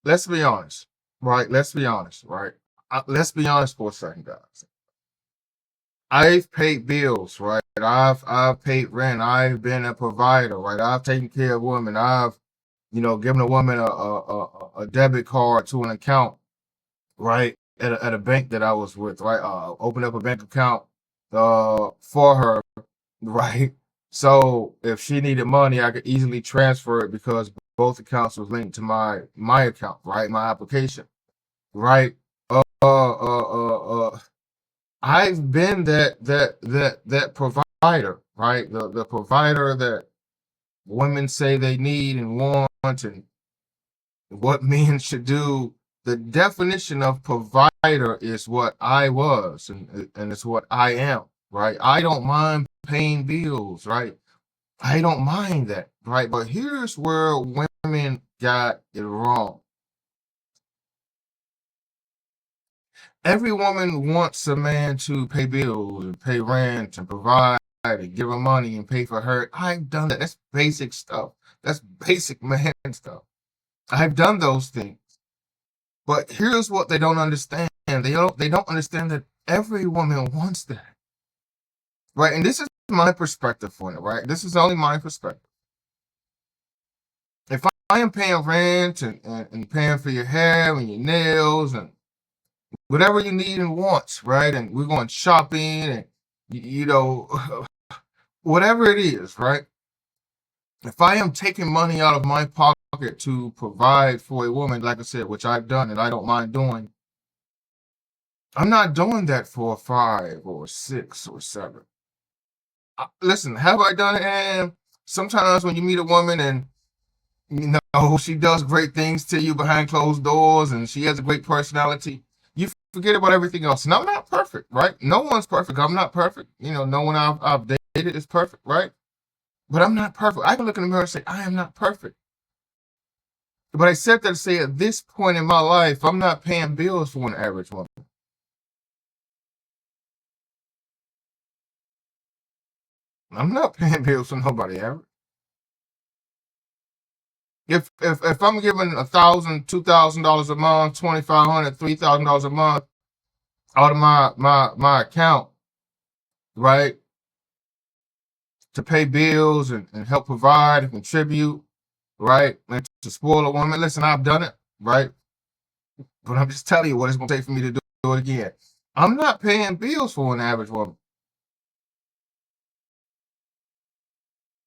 let's be honest, right? Let's be honest, right? Let's be honest for a second, guys. I've paid bills, right? I've paid rent. I've been a provider, right? I've taken care of women. I've given a woman a debit card to an account, right? At a bank that I was with, right? Opened up a bank account for her, right? So if she needed money, I could easily transfer it because both accounts was linked to my account, right? My application, right? I've been that provider, right? The provider that women say they need and want, and what men should do. The definition of provider is what I was, and it's what I am, right? I don't mind paying bills, right? I don't mind that, right? But here's where women got it wrong. Every woman wants a man to pay bills and pay rent and provide and give her money and pay for her. I've done that. That's basic stuff. That's basic man stuff. I've done those things. But here's what they don't understand. They don't understand that every woman wants that. Right? And this is my perspective on it, right? This is only my perspective. If I am paying rent and paying for your hair and your nails and whatever you need and wants, right? And we're going shopping and whatever it is, right? If I am taking money out of my pocket to provide for a woman, like I said, which I've done and I don't mind doing, I'm not doing that for a 5 or 6 or 7. Listen, have I done it? And sometimes when you meet a woman and she does great things to you behind closed doors and she has a great personality, you forget about everything else. And I'm not perfect, right? No one's perfect. I'm not perfect. No one I've dated is perfect, right? But I'm not perfect. I can look in the mirror and say, I am not perfect. But I said that to say at this point in my life, I'm not paying bills for an average woman. I'm not paying bills for nobody average. If I'm giving $1,000, $2,000 a month, 2,500, $3,000 a month out of my account, right, to pay bills and help provide and contribute, right, and to spoil a woman. Listen, I've done it, right, but I'm just telling you what it's gonna take for me to do it again. I'm not paying bills for an average woman.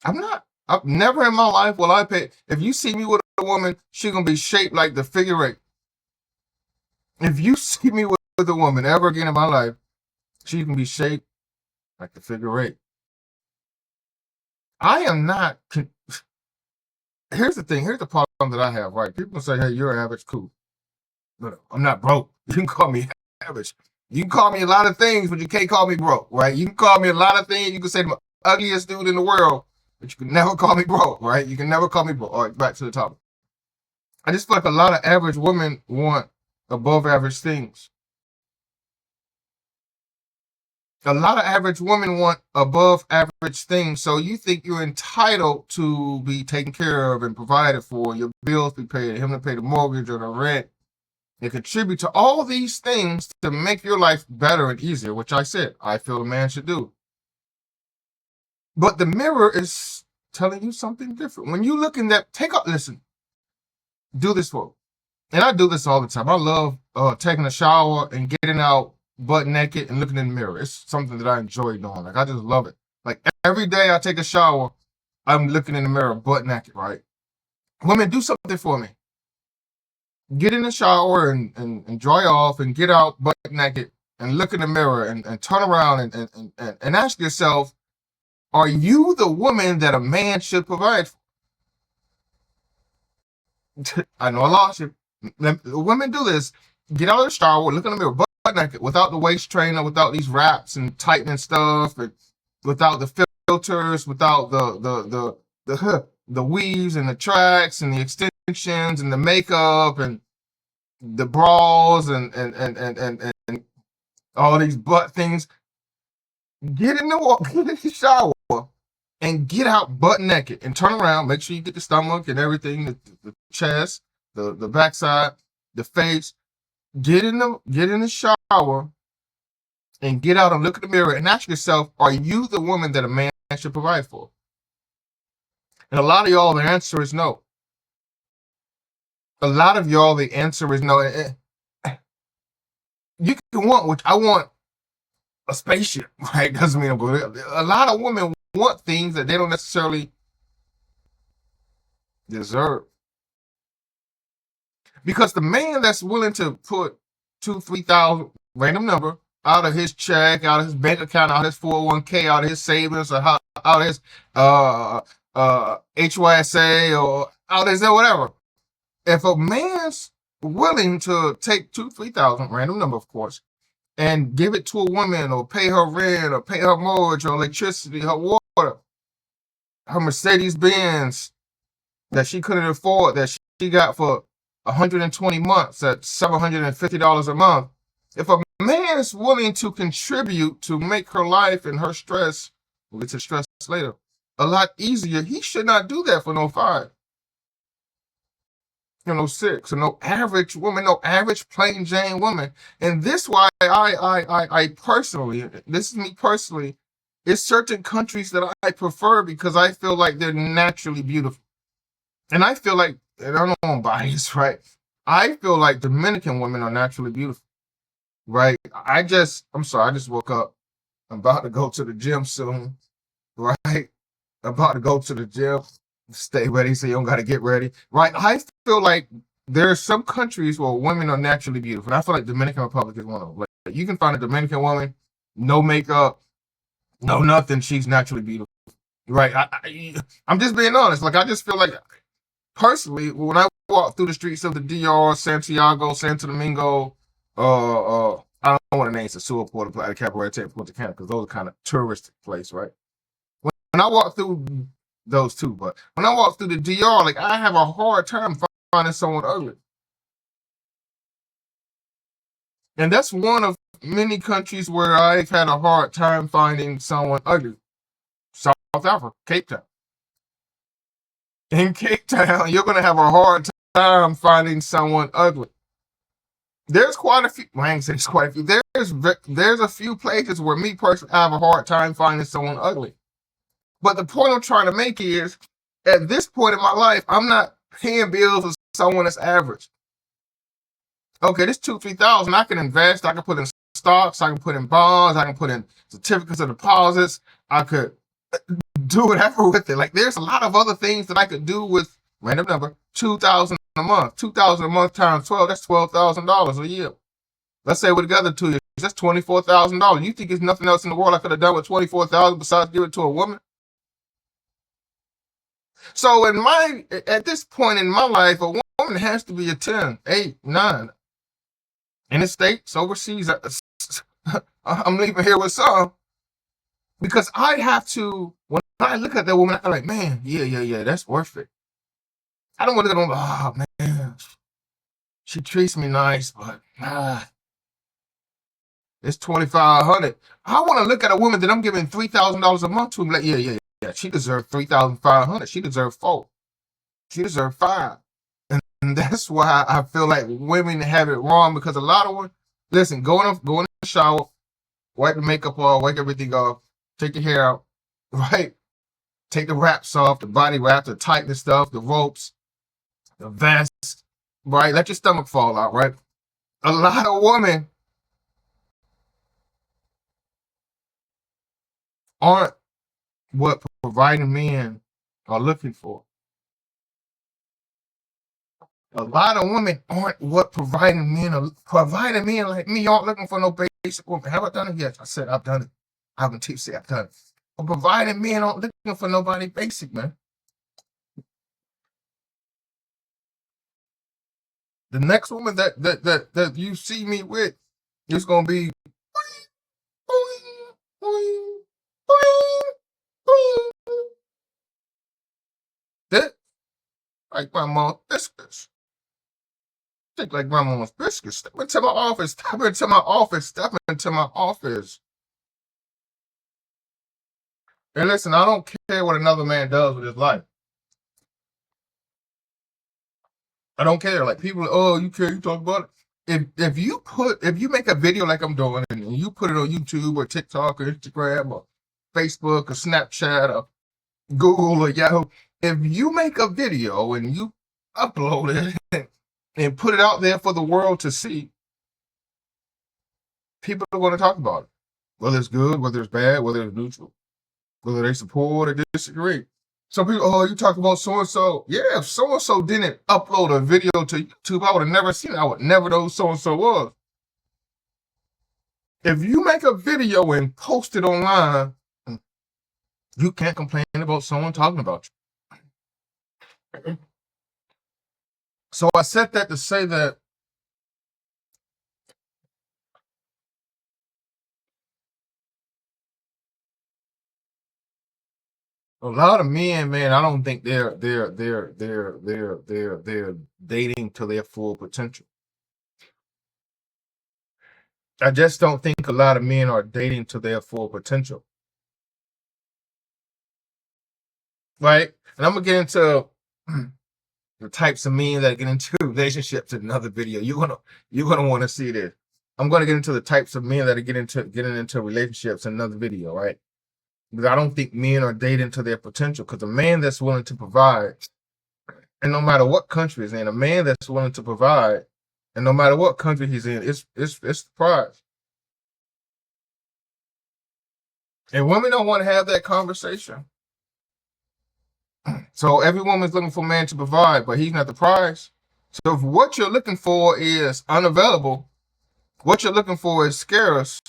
I'm not. I've never in my life will I pay. If you see me with a woman, she gonna be shaped like the figure eight. If you see me with a woman ever again in my life, she can be shaped like the figure eight. I am not. Here's the thing. Here's the problem that I have. Right? People say, "Hey, you're average." Cool. But I'm not broke. You can call me average. You can call me a lot of things, but you can't call me broke. Right? You can call me a lot of things. You can say the ugliest dude in the world, but you can never call me broke. Right? You can never call me broke. All right. Back to the topic. I just feel like a lot of average women want above average things. A lot of average women want above average things. So you think you're entitled to be taken care of and provided for, your bills be paid, him to pay the mortgage or the rent, and contribute to all these things to make your life better and easier, which I said I feel a man should do. But the mirror is telling you something different. When you look in that, listen, do this for me. And I do this all the time. I love taking a shower and getting out butt naked and looking in the mirror. It's something that I enjoy doing. Like I just love it. Like every day I take a shower, I'm looking in the mirror butt naked, right? Women, do something for me. Get in the shower and dry off and get out butt naked and look in the mirror and turn around and ask yourself, are you the woman that a man should provide for? I know I lost you. Women do this. Get out of the shower, look in the mirror, butt naked, without the waist trainer, without these wraps and tightening stuff, and without the filters, without the weaves and the tracks and the extensions and the makeup and the bras and all these butt things. Get in the shower and get out butt naked and turn around. Make sure you get the stomach and everything, the chest. the backside, the face. Get in the shower and get out and look in the mirror and ask yourself, are you the woman that a man should provide for? And a lot of y'all, the answer is no. A lot of y'all, the answer is no. You can want, which I want a spaceship, right? Doesn't mean I'm going to. A lot of women want things that they don't necessarily deserve. Because the man that's willing to put 2,000-3,000 random number out of his check, out of his bank account, out of his 401k, out of his savings, or out of his HYSA, or out of his whatever. If a man's willing to take 2,000-3,000 random number, of course, and give it to a woman, or pay her rent, or pay her mortgage, or electricity, her water, her Mercedes Benz that she couldn't afford, that she got for 120 months at $750 a month. If a man is willing to contribute to make her life and her stress, we'll get to stress later, a lot easier, he should not do that for no 5. No 6, or no average woman, no average plain Jane woman. And this why I personally, this is me personally, it's certain countries that I prefer because I feel like they're naturally beautiful. And I feel like, and I don't know I'm biased, right? I feel like Dominican women are naturally beautiful, right? I'm sorry, I just woke up. I'm about to go to the gym soon, right? About to go to the gym. Stay ready so you don't got to get ready, right? I feel like there are some countries where women are naturally beautiful. And I feel like Dominican Republic is one of them. Like, you can find a Dominican woman, no makeup, no nothing. She's naturally beautiful, right? I'm just being honest. Like, I just feel like, personally, when I walk through the streets of the DR, Santiago, Santo Domingo, I don't want to name Sosúa, Puerto Plata, Cabarete, Punta Cana, because those are kind of touristic place, right? When I walk through those two, but when I walk through the DR, like, I have a hard time finding someone ugly. And that's one of many countries where I've had a hard time finding someone ugly. South Africa, Cape Town. In Cape Town, you're going to have a hard time finding someone ugly. There's quite a few. Well, I ain't say there's quite a few. There's a few places where me personally I have a hard time finding someone ugly. But the point I'm trying to make is, at this point in my life, I'm not paying bills for someone that's average. Okay, this 2,000-3,000, I can invest. I can put in stocks. I can put in bonds. I can put in certificates of deposits. I could do whatever with it. Like, there's a lot of other things that I could do with, random number, 2,000 a month. 2,000 a month times 12, that's $12,000 a year. Let's say we're together 2 years, that's $24,000. You think there's nothing else in the world I could have done with $24,000 besides give it to a woman? So at this point in my life, a woman has to be a 10, 8, 9. In the States, overseas, I'm leaving here with some. Because I have to, when I look at that woman, I'm like, man, yeah, that's worth it. I don't want to go, oh man, she treats me nice, but it's $2,500. I want to look at a woman that I'm giving $3,000 a month to, and be like, yeah, she deserves $3,500. She deserves 4. She deserves 5. And that's why I feel like women have it wrong, because a lot of women, listen, go in the shower, wipe the makeup off, wipe everything off, take your hair out, right? Take the wraps off, the body wrap, the tighten stuff, the ropes, the vest, right? Let your stomach fall out, right? A lot of women aren't what providing men are looking for. A lot of women aren't what providing men are. Providing men like me aren't looking for no basic woman. Have I done it? Yes, I said I've done it. I haven't say I've done it. But providing men aren't looking for nobody basic, man. The next woman that you see me with is gonna be that like grandma's biscuits. Think like grandma's biscuits. Step into my office. Step into my office. Step into my office. And listen, I don't care what another man does with his life. I don't care. Like people, oh, you care? You talk about it. If you make a video like I'm doing and you put it on YouTube or TikTok or Instagram or Facebook or Snapchat or Google or Yahoo, if you make a video and you upload it and put it out there for the world to see, people are going to talk about it. Whether it's good, whether it's bad, whether it's neutral, whether they support or disagree. Some people, oh, you talk about so and so. Yeah, if so and so didn't upload a video to YouTube, I would have never seen it. I would never know who so and so was. If you make a video and post it online, you can't complain about someone talking about you. So I said that to say that a lot of men, man, I don't think they're dating to their full potential. I just don't think a lot of men are dating to their full potential. Right? And I'm gonna get into the types of men that get into relationships in another video. You're gonna want to see this. I'm gonna get into the types of men that are getting into relationships in another video, right? Because I don't think men are dating to their potential. Because a man that's willing to provide, and no matter what country he's in, a man that's willing to provide, and no matter what country he's in, it's the prize. And women don't want to have that conversation. So every woman's looking for a man to provide, but he's not the prize. So if what you're looking for is unavailable, what you're looking for is scarce,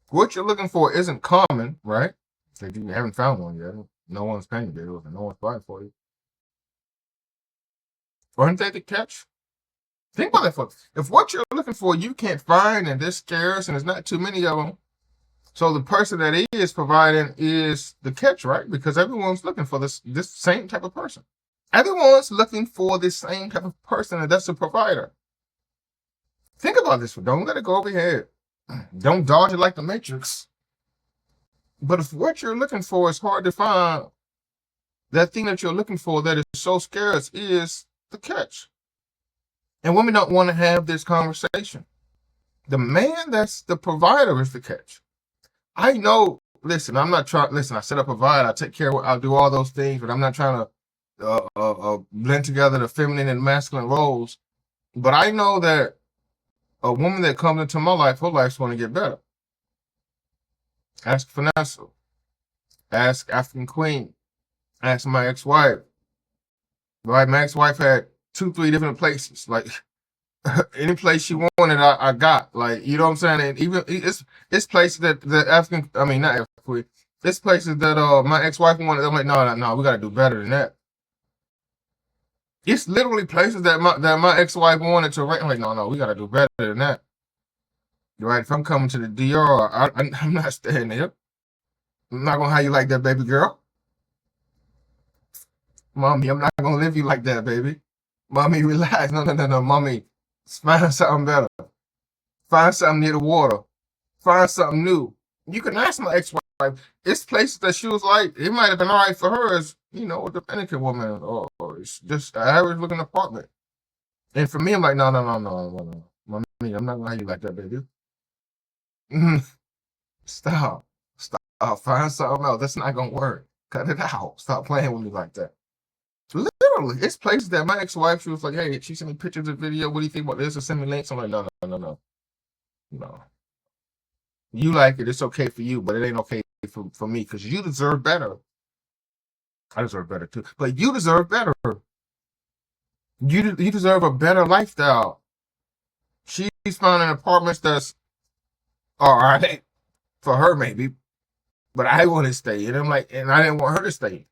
what you're looking for isn't common, right? If you haven't found one yet, no one's paying your bills and no one's buying for you. Aren't they the catch? Think about that, folks. If what you're looking for you can't find and they're scarce and there's not too many of them, so the person that is providing is the catch, right? Because everyone's looking for this same type of person. Everyone's looking for this same type of person, and that's a provider. Think about this. Don't let it go over your head. Don't dodge it like the Matrix. But if what you're looking for is hard to find, that thing that you're looking for that is so scarce is the catch. And women don't want to have this conversation. The man that's the provider is the catch. I know, listen, I'm not trying, listen, I set up a provide, I take care of, I'll do all those things, but I'm not trying to blend together the feminine and masculine roles. But I know that a woman that comes into my life, her life's going to get better. Ask Vanessa. Ask African Queen. Ask my ex-wife. Right, my ex-wife had 2-3 different places. Like, any place she wanted, I got. Like, you know what I'm saying? And even it's places that the African, I mean not African, it's places that my ex-wife wanted. I'm like, no, we gotta do better than that. It's literally places that my ex-wife wanted to rent. I'm like, no, we gotta do better than that. Right? If I'm coming to the DR, I'm not staying there. I'm not gonna have you like that, baby girl. Mommy, I'm not gonna live you like that, baby. Mommy, relax. No, mommy. Find something better. Find something near the water. Find something new. You can ask my ex-wife. It's places that she was like, it might have been all right for her as, a Dominican woman or it's just an average looking apartment. And for me, I'm like, no. Mommy, I'm not gonna have you like that, baby. Stop. Find something else. That's not gonna work. Cut it out. Stop playing with me like that. Literally, it's places that my ex-wife, she was like, hey, she sent me pictures of video. What do you think about this? Or send me links. I'm like, no. You like it. It's okay for you, but it ain't okay for me because you deserve better. I deserve better too. But you deserve better. You deserve a better lifestyle. She's finding apartments that's all right for her maybe, but I want to stay. And I'm like, and I didn't want her to stay.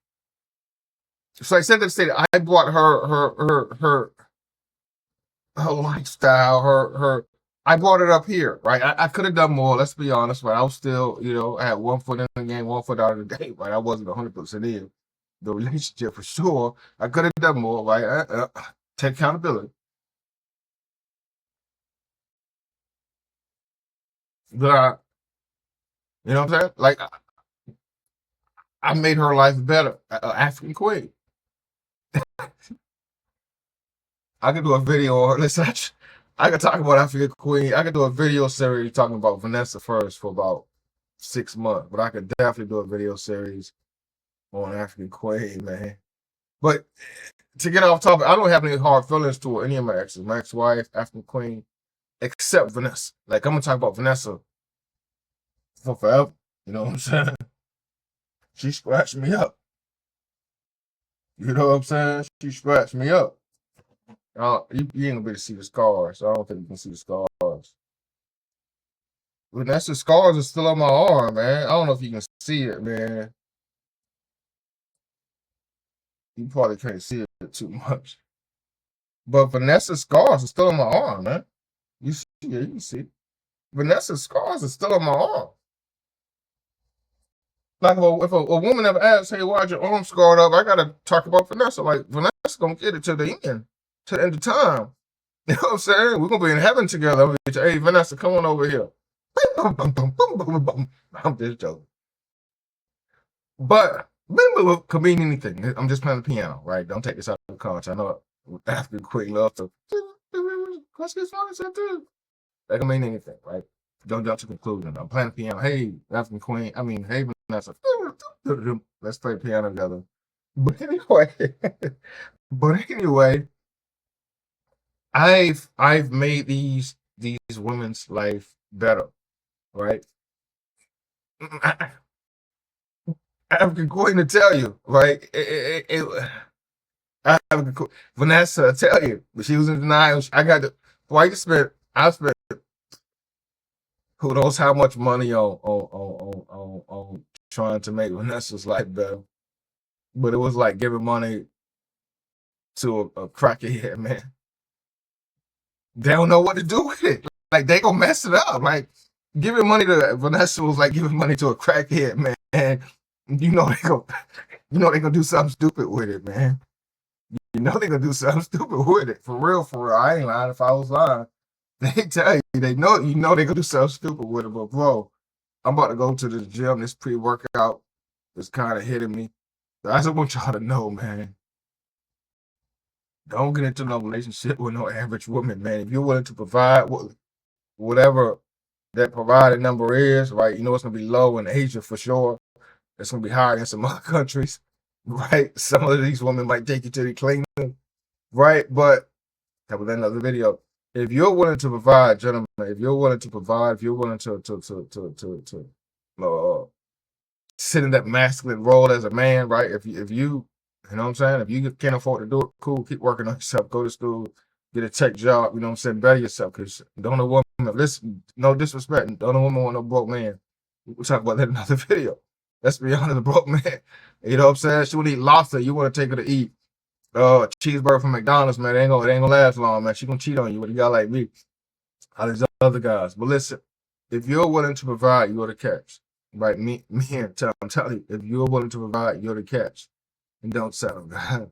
So I said to say that I bought her lifestyle, her I brought it up here, right? I could have done more, let's be honest, but I was still, I had 1 foot in the game, 1 foot out of the game, right? I wasn't 100% in the relationship for sure. I could have done more, right? Take accountability. But you know what I'm saying? Like I made her life better. African Queen. I could do a video, or listen, I could talk about African Queen. I could do a video series talking about Vanessa first for about 6 months, but I could definitely do a video series on African Queen, man. But to get off topic, I don't have any hard feelings toward any of my exes, my ex-wife, African Queen, except Vanessa. Like, I'm gonna talk about Vanessa for forever. You know what I'm saying? She scratched me up. You know what I'm saying? She scratched me up. You ain't gonna be able to see the scars. I don't think you can see the scars. Vanessa's scars are still on my arm, man. I don't know if you can see it, man. You probably can't see it too much. But Vanessa's scars are still on my arm, man. You see it, you can see. Vanessa's scars are still on my arm. Like if a woman ever asks, hey, why'd your arm scarred up? I gotta talk about Vanessa. Like, Vanessa gonna get it to the end of time. You know what I'm saying? We're gonna be in heaven together. Hey, Vanessa, come on over here. I'm just joking. But could mean anything. I'm just playing the piano, right? Don't take this out of the context. I know African Queen love to. That can mean anything, right? Don't jump to conclusion. I'm playing the piano. Hey, African Queen. I mean, hey, Vanessa. Let's play piano together. But anyway, I've made these women's life better, right? African Queen to tell you, right? African Queen, Vanessa, I tell you, but she was in denial. I got the I spent who knows how much money on trying to make Vanessa's life better. But it was like giving money to a crackhead, man. They don't know what to do with it. Like, they gonna mess it up. Like, giving money to Vanessa was like giving money to a crackhead, man. You know they gonna do something stupid with it, man. You know they gonna do something stupid with it. For real. I ain't lying. If I was lying, they tell you they know they gonna do something stupid with it. But bro, I'm about to go to the gym. This pre-workout is kind of hitting me. I just want y'all to know, man. Don't get into no relationship with no average woman, man. If you're willing to provide whatever that provided number is, right? You know it's gonna be low in Asia for sure. It's gonna be higher in some other countries, right? Some of these women might take you to the cleaner, right? But that was another video. If you're willing to provide, gentlemen, if you're willing to provide, if you're willing to sit in that masculine role as a man, right? If you know what I'm saying? If you can't afford to do it, cool, keep working on yourself, go to school, get a tech job, you know what I'm saying? Better yourself, because don't a woman, listen, no disrespect, don't a woman want no broke man. We'll talk about that in another video. Let's be honest, a broke man, you know what I'm saying? She want to eat lobster, you want to take her to eat cheeseburger from McDonald's, man. It ain't gonna last long, man. She gonna cheat on you with a guy like me. All these other guys. But listen, if you're willing to provide, you're the catch. Right? Me and I'm telling you, if you're willing to provide, you're the catch. And don't settle, guys.